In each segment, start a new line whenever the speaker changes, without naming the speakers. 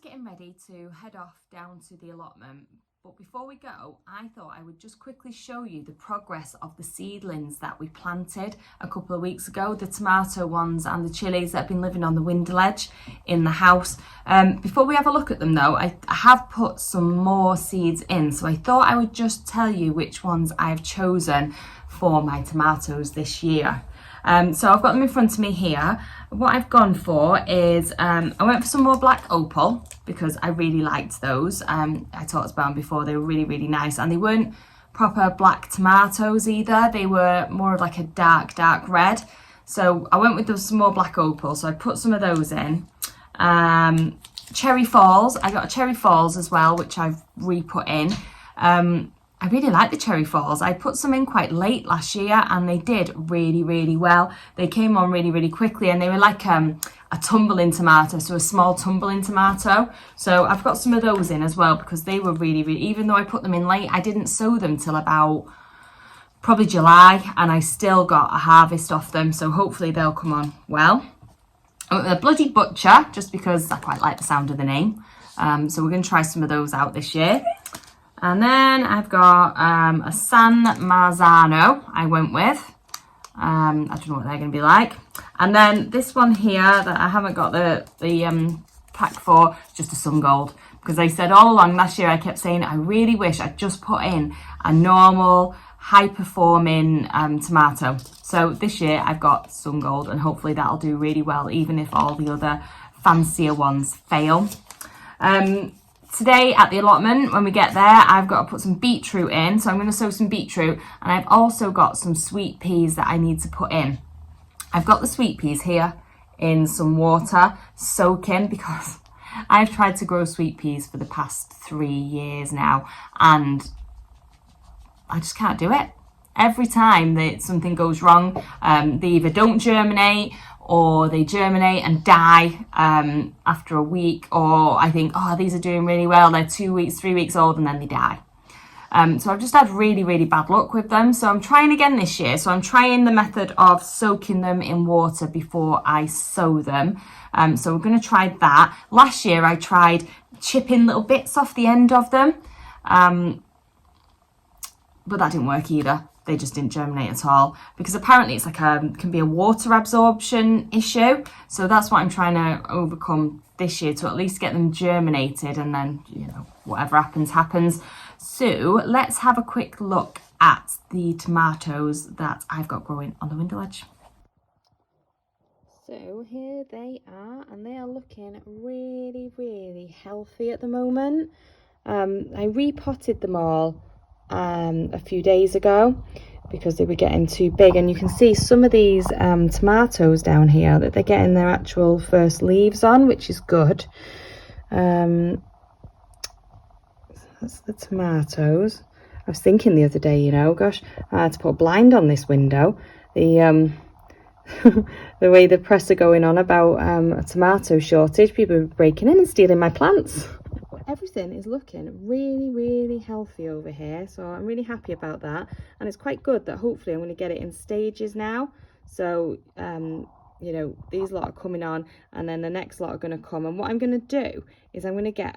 getting ready to head off down to the allotment, but before we go, I thought I would just quickly show you the progress of the seedlings that we planted a couple of weeks ago, the tomato ones and the chilies that have been living on the window ledge in the house. Before we have a look at them though, I have put some more seeds in, so I thought I would just tell you which ones I've chosen for my tomatoes this year. So I've got them in front of me here. What I've gone for is, I went for some more black opal because I really liked those. I talked about them before, they were really, really nice. And they weren't proper black tomatoes either. They were more of like a dark red. So I went with some more black opal. So I put some of those in. Cherry falls, I got a cherry falls as well, which I've re-put in. I really like the cherry falls. I put some in quite late last year and they did really, really well. They came on really, really quickly and they were like a tumbling tomato, so a small tumbling tomato. So I've got some of those in as well because they were really, really, even though I put them in late, I didn't sow them till about probably July and I still got a harvest off them. So hopefully they'll come on well. I went with a bloody butcher just because I quite like the sound of the name. So we're going to try some of those out this year. And then I've got a San Marzano I went with. I don't know what they're going to be like. And then this one here that I haven't got the pack for, is just a sun gold. Because I said all along last year, I kept saying, I really wish I'd just put in a normal, high-performing tomato. So this year I've got sun gold and hopefully that'll do really well, even if all the other fancier ones fail. Today at the allotment, when we get there, I've got to put some beetroot in. So I'm going to sow some beetroot. And I've also got some sweet peas that I need to put in. I've got the sweet peas here in some water, soaking, because I've tried to grow sweet peas for the past 3 years now. And I just can't do it. Every time that something goes wrong, they either don't germinate or they germinate and die after a week, or I think, oh, these are doing really well, they're 2 weeks, 3 weeks old, and then they die. So I've just had really, really bad luck with them. So I'm trying again this year. So I'm trying the method of soaking them in water before I sow them. So we're going to try that. Last year I tried chipping little bits off the end of them, but that didn't work either. They just didn't germinate at all because apparently it's like can be a water absorption issue. So that's what I'm trying to overcome this year, to at least get them germinated, and then, you know, whatever happens. So let's have a quick look at the tomatoes that I've got growing on the window ledge. So here they are, and they are looking really, really healthy at the moment. I repotted them all a few days ago because they were getting too big, and you can see some of these tomatoes down here that they're getting their actual first leaves on, which is good. That's the tomatoes. I was thinking the other day, you know, gosh, I had to put a blind on this window. The the way the press are going on about a tomato shortage, people are breaking in and stealing my plants. Everything is looking really, really healthy over here, so I'm really happy about that. And it's quite good that hopefully I'm going to get it in stages now. So you know, these lot are coming on and then the next lot are going to come. And what I'm going to do is I'm going to get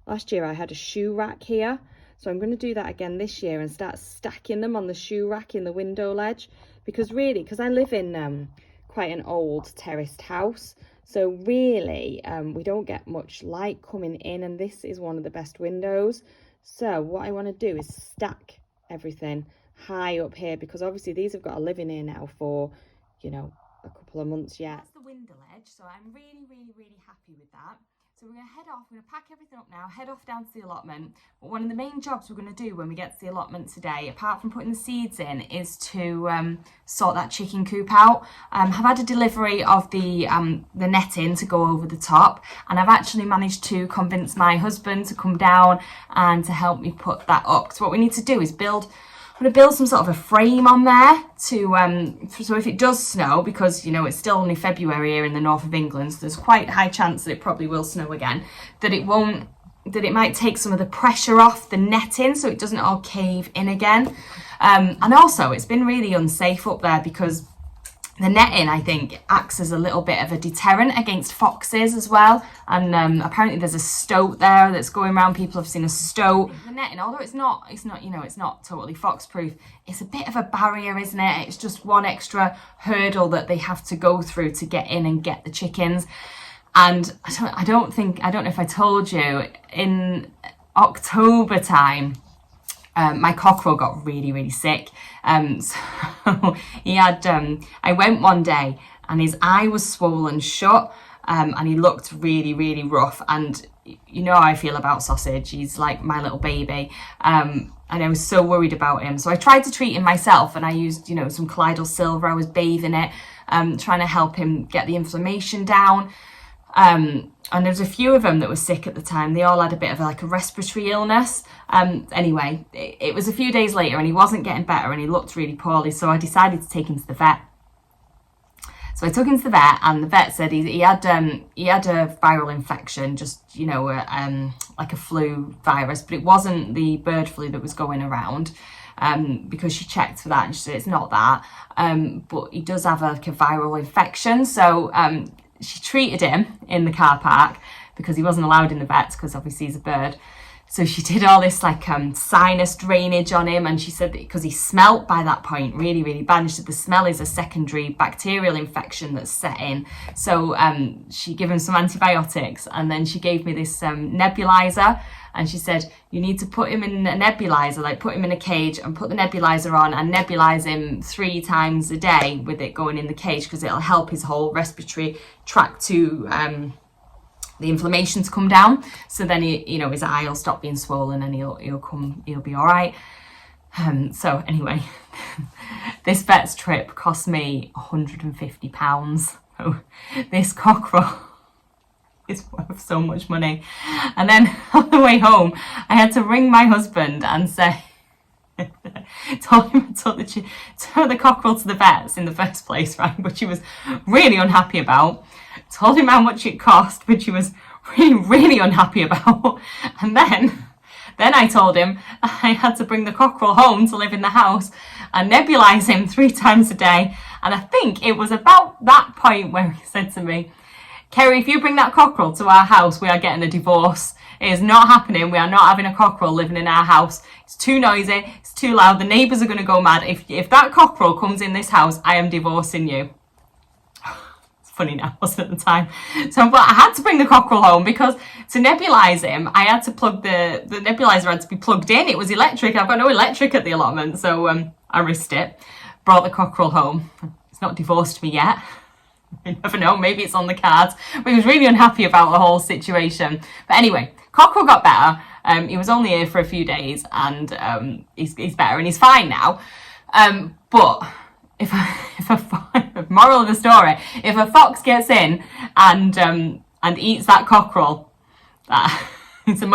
last year I had a shoe rack here, so I'm going to do that again this year and start stacking them on the shoe rack in the window ledge. Because I live in quite an old terraced house, so really we don't get much light coming in, and this is one of the best windows. So what I want to do is stack everything high up here, because obviously these have got to live in here now for, you know, a couple of months yet. That's the window ledge, so I'm really, really, really happy with that. So we're going to head off, we're going to pack everything up now, head off down to the allotment. But one of the main jobs we're going to do when we get to the allotment today, apart from putting the seeds in, is to sort that chicken coop out. I've had a delivery of the netting to go over the top, and I've actually managed to convince my husband to come down and to help me put that up. So what we need to do is I'm going to build some sort of a frame on there to so if it does snow, because, you know, it's still only February here in the north of England, so there's quite a high chance that it probably will snow again, that it might take some of the pressure off the netting so it doesn't all cave in again. And also it's been really unsafe up there because the netting, I think, acts as a little bit of a deterrent against foxes as well. And apparently there's a stoat there that's going around. People have seen a stoat. The netting, although it's not, you know, it's not totally fox-proof, it's a bit of a barrier, isn't it? It's just one extra hurdle that they have to go through to get in and get the chickens. And I don't know if I told you, in October time, my cockerel got really, really sick. So he had, I went one day and his eye was swollen shut, and he looked really, really rough. And you know how I feel about Sausage. He's like my little baby. And I was so worried about him. So I tried to treat him myself, and I used, you know, some colloidal silver. I was bathing it, trying to help him get the inflammation down. And there was a few of them that were sick at the time. They all had a bit of like a respiratory illness. Anyway, it was a few days later and he wasn't getting better and he looked really poorly. So I decided to take him to the vet. So I took him to the vet, and the vet said he had a viral infection, just, you know, like a flu virus, but it wasn't the bird flu that was going around. Because she checked for that and she said it's not that. But he does have like a viral infection. So she treated him in the car park because he wasn't allowed in the vets because obviously he's a bird. So she did all this like sinus drainage on him, and she said that because he smelt by that point really, really bad, and she said the smell is a secondary bacterial infection that's set in. So she gave him some antibiotics, and then she gave me this nebulizer, and she said you need to put him in a nebulizer, like put him in a cage and put the nebulizer on and nebulize him 3 times a day with it going in the cage, because it'll help his whole respiratory tract to the inflammation to come down. So then he, you know, his eye will stop being swollen and he'll be all right. So anyway, this vet's trip cost me £150. So this cockerel is worth so much money. And then on the way home, I had to ring my husband and say, told him I took the cockerel to the vets in the first place, right, which he was really unhappy about. Told him how much it cost, which he was really, really unhappy about. And then I told him I had to bring the cockerel home to live in the house and nebulize him 3 times a day. And I think it was about that point where he said to me, Kerry, if you bring that cockerel to our house, we are getting a divorce. It is not happening. We are not having a cockerel living in our house. It's too noisy. It's too loud. The neighbours are going to go mad. If that cockerel comes in this house, I am divorcing you. Funny now, wasn't at the time. So, but I had to bring the cockerel home because to nebulize him, I had to plug the nebulizer had to be plugged in. It was electric. I've got no electric at the allotment, so I risked it. Brought the cockerel home. It's not divorced me yet. You never know, maybe it's on the cards. But he was really unhappy about the whole situation. But anyway, cockerel got better. He was only here for a few days, and he's better and he's fine now. But if moral of the story, if a fox gets in and eats that cockerel, it's the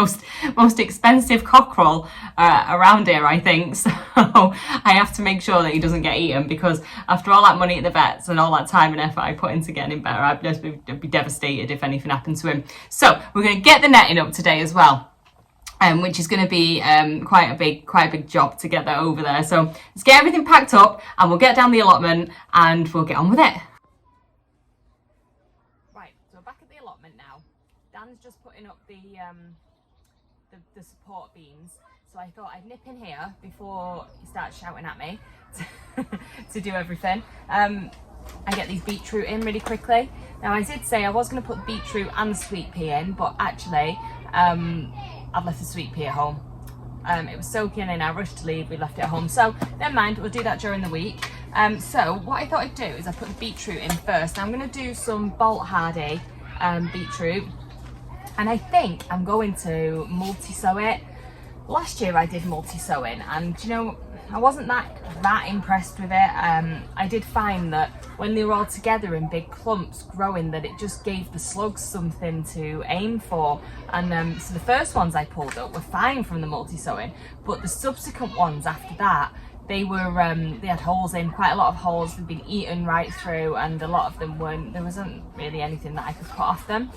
most expensive cockerel around here, I think. So I have to make sure that he doesn't get eaten, because after all that money at the vets and all that time and effort I put into getting him better, I'd be devastated if anything happened to him. So we're going to get the netting up today as well. Which is going to be quite a big job to get that over there. So let's get everything packed up and we'll get down the allotment and we'll get on with it. Right, so we're back at the allotment now. Dan's just putting up the support beams. So I thought I'd nip in here before he starts shouting at me to do everything. I get these beetroot in really quickly. Now I did say I was going to put beetroot and sweet pea in, but actually I've left the sweet pea at home. It was soaking and I rushed to leave, we left it at home. So never mind, we'll do that during the week. So what I thought I'd do is I put the beetroot in first. Now I'm going to do some bolt hardy beetroot, and I think I'm going to multi-sow it. Last year I did multi-sowing, and you know, I wasn't that impressed with it. I did find that when they were all together in big clumps growing, that it just gave the slugs something to aim for. And so the first ones I pulled up were fine from the multi-sowing, but the subsequent ones after that, they had holes in, quite a lot of holes. They'd been eaten right through, and a lot of them there wasn't really anything that I could cut off them.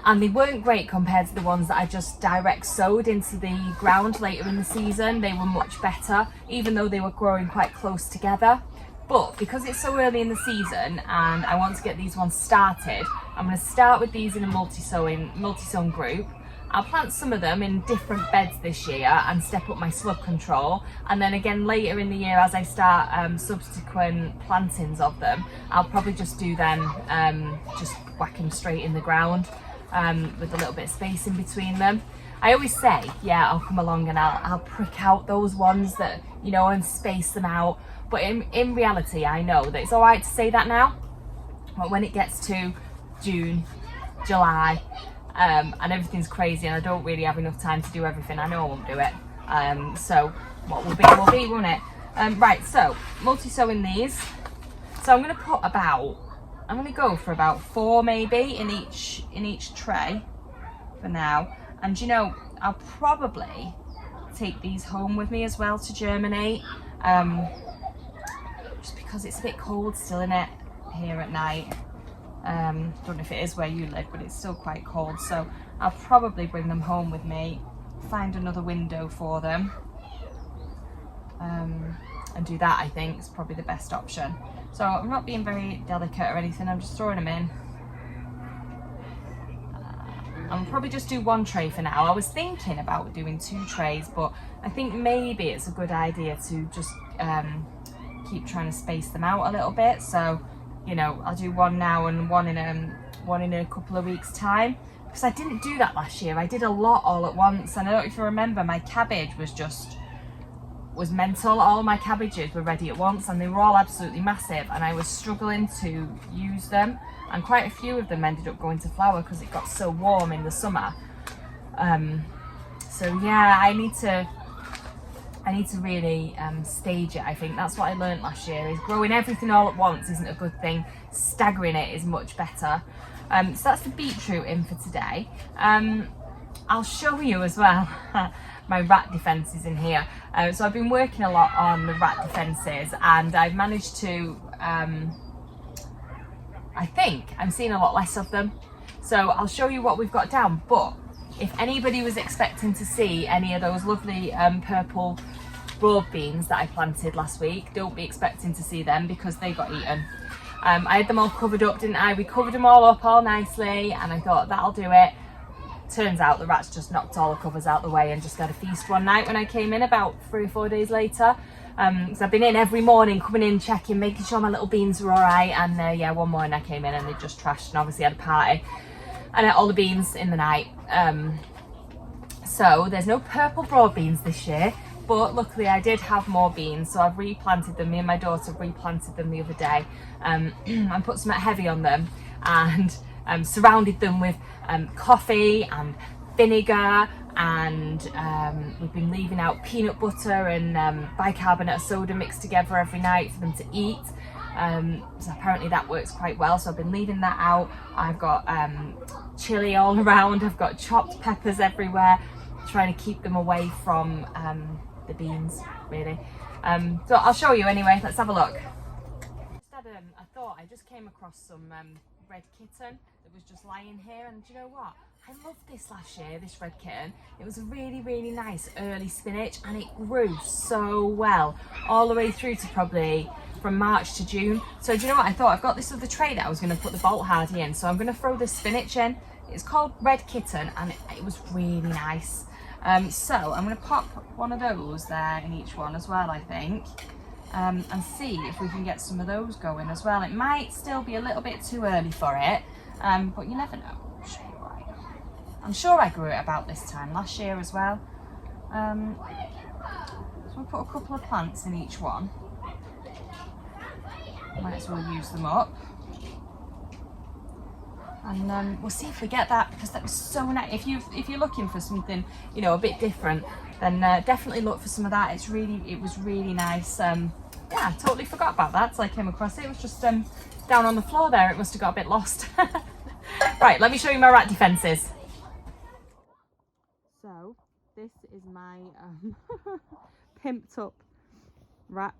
And they weren't great compared to the ones that I just direct sowed into the ground later in the season. They were much better, even though they were growing quite close together. But because it's so early in the season and I want to get these ones started, I'm going to start with these in a multi-sown group. I'll plant some of them in different beds this year and step up my slug control, and then again later in the year as I start subsequent plantings of them, I'll probably just do them, just whack them straight in the ground with a little bit of space in between them. I always say, yeah, I'll come along and I'll prick out those ones that, you know, and space them out, but in reality I know that it's alright to say that now, but when it gets to June, July, and everything's crazy and I don't really have enough time to do everything, I know I won't do it. So what will be, won't it? Right, so multi-sowing these. So I'm going to go for about 4 maybe in each tray for now. And you know, I'll probably take these home with me as well to germinate, just because it's a bit cold still in it here at night. Don't know if it is where you live, but it's still quite cold, so I'll probably bring them home with me, find another window for them, and do that. I think is probably the best option. So I'm not being very delicate or anything, I'm just throwing them in. I'll probably just do 1 tray for now. I was thinking about doing 2 trays, but I think maybe it's a good idea to just keep trying to space them out a little bit. So, you know, I'll do 1 now and one in a couple of weeks' time, because I didn't do that last year. I did a lot all at once, and I don't know if you remember, my cabbage was mental. All my cabbages were ready at once and they were all absolutely massive, and I was struggling to use them, and quite a few of them ended up going to flower because it got so warm in the summer. So yeah, I need to really stage it. I think that's what I learned last year, is growing everything all at once isn't a good thing. Staggering it is much better. So that's the beetroot in for today. I'll show you as well my rat defences in here. So I've been working a lot on the rat defences, and I've managed to, I think I'm seeing a lot less of them. So I'll show you what we've got down, but if anybody was expecting to see any of those lovely purple broad beans that I planted last week, don't be expecting to see them because they got eaten. I had them all covered up, didn't I? We covered them all up all nicely, and I thought that'll do it. Turns out the rats just knocked all the covers out the way and just had a feast one night when I came in about 3 or 4 days later. So I've been in every morning, coming in, checking, making sure my little beans were all right. And yeah, one morning I came in and they just trashed, and obviously had a party and ate all the beans in the night. So there's no purple broad beans this year, but luckily I did have more beans, so I've replanted them. Me and my daughter replanted them the other day, and put some heavy on them, and surrounded them with coffee and vinegar, and we've been leaving out peanut butter and bicarbonate of soda mixed together every night for them to eat. So apparently that works quite well, so I've been leaving that out. I've got chili all around, I've got chopped peppers everywhere, trying to keep them away from the beans, really. So I'll show you anyway. Let's have a look. I thought I just came across some red kitten that was just lying here, and do you know what? I loved this last year, this red kitten. It was a really, really nice early spinach, and it grew so well all the way through to probably from March to June. So do you know what I thought? I've got this other tray that I was going to put the bolt hardy in, so I'm going to throw the spinach in. It's called Red Kitten, and it was really nice. So I'm going to pop one of those there in each one as well, I think, and see if we can get some of those going as well. It might still be a little bit too early for it, but you never know. I'm sure I grew it about this time last year as well. So we'll put a couple of plants in each one. Might as well use them up. And we'll see if we get that, because that was so nice. If you're looking for something, you know, a bit different, then definitely look for some of that. It was really nice. Yeah, I totally forgot about that till I came across it. It was just down on the floor there. It must have got a bit lost. Right, let me show you my rat defences. So this is my pimped up rat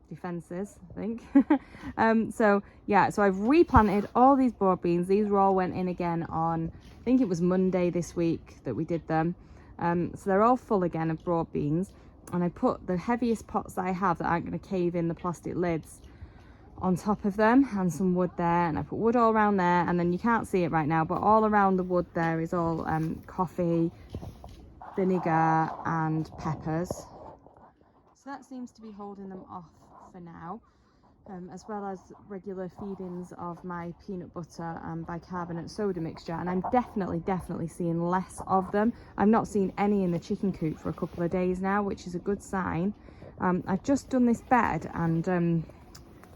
defences, I think. So yeah, so I've replanted all these broad beans. These all went in again on, I think it was Monday this week that we did them. So they're all full again of broad beans. and I put the heaviest pots that I have that aren't going to cave in the plastic lids on top of them, and some wood there, and I put wood all around there, and then you can't see it right now, but all around the wood there is all coffee, vinegar and peppers. So that seems to be holding them off for now, as well as regular feedings of my peanut butter and bicarbonate soda mixture, and I'm definitely seeing less of them. I've not seen any in the chicken coop for a couple of days now, which is a good sign. I've just done this bed and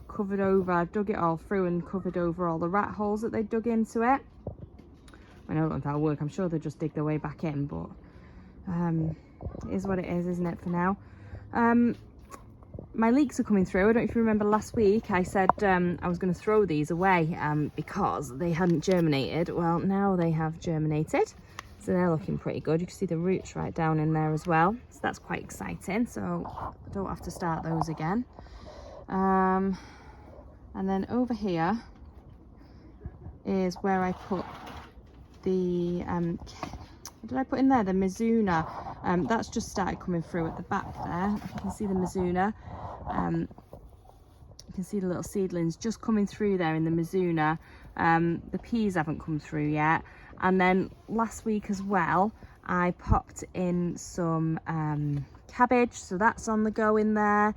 covered over, I've dug it all through and covered over all the rat holes that they dug into it. I don't know if that'll work, I'm sure they'll just dig their way back in, but it is what it is, isn't it, for now. My leeks are coming through. I don't know if you remember last week I said I was going to throw these away because they hadn't germinated. Well, now they have germinated, so they're looking pretty good. You can see the roots right down in there as well, so that's quite exciting, so I don't have to start those again. And then over here is where I put the what did I put in there? The Mizuna. That's just started coming through at the back there. You can see the Mizuna. You can see the little seedlings just coming through there in the Mizuna. The peas haven't come through yet. And then last week as well, I popped in some cabbage, so that's on the go in there.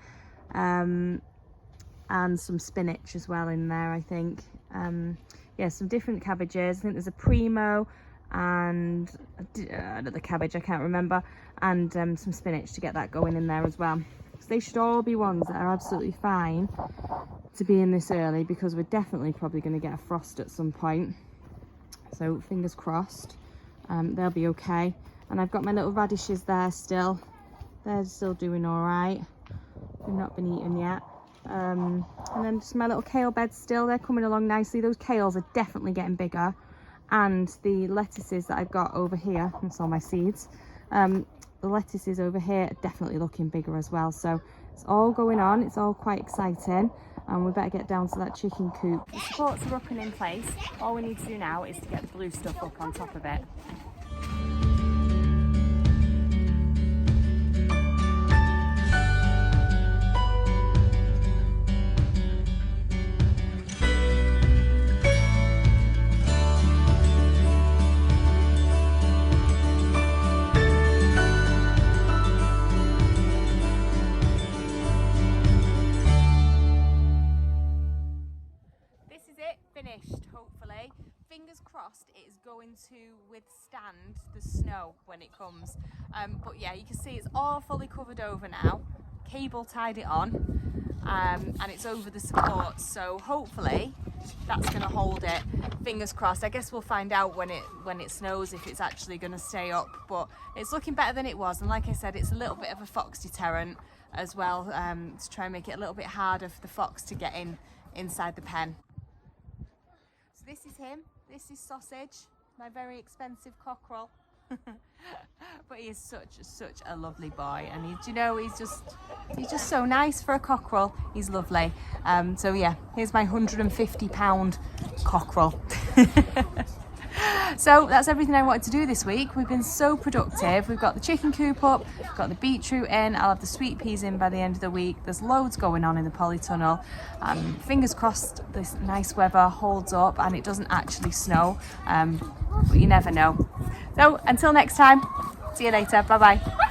And some spinach as well in there, I think. Yeah, some different cabbages. I think there's a primo and another cabbage, I can't remember, and some spinach to get that going in there as well. So they should all be ones that are absolutely fine to be in this early, because we're definitely probably going to get a frost at some point. So fingers crossed, they'll be okay. And I've got my little radishes there still. They're still doing all right. They've not been eaten yet. And then just my little kale beds still, they're coming along nicely. Those kales are definitely getting bigger, and the lettuces that I've got over here, that's all my seeds, the lettuces over here are definitely looking bigger as well. So it's all going on, it's all quite exciting, and we better get down to that chicken coop. The supports are up and in place. All we need to do now is to get the blue stuff up on top of it. Finished, hopefully. Fingers crossed it is going to withstand the snow when it comes. But yeah, you can see it's all fully covered over now. Cable tied it on, and it's over the supports, so hopefully that's going to hold it. Fingers crossed. I guess we'll find out when it snows if it's actually going to stay up, but it's looking better than it was. And like I said, it's a little bit of a fox deterrent as well, to try and make it a little bit harder for the fox to get inside the pen. This is him, this is Sausage, my very expensive cockerel. But he is such a lovely boy, and he's just so nice for a cockerel. He's lovely. So yeah, here's my £150 cockerel. So that's everything I wanted to do this week. We've been so productive. We've got the chicken coop up, got the beetroot in, I'll have the sweet peas in by the end of the week. There's loads going on in the polytunnel. Fingers crossed this nice weather holds up and it doesn't actually snow, but you never know. So until next time, see you later, bye bye.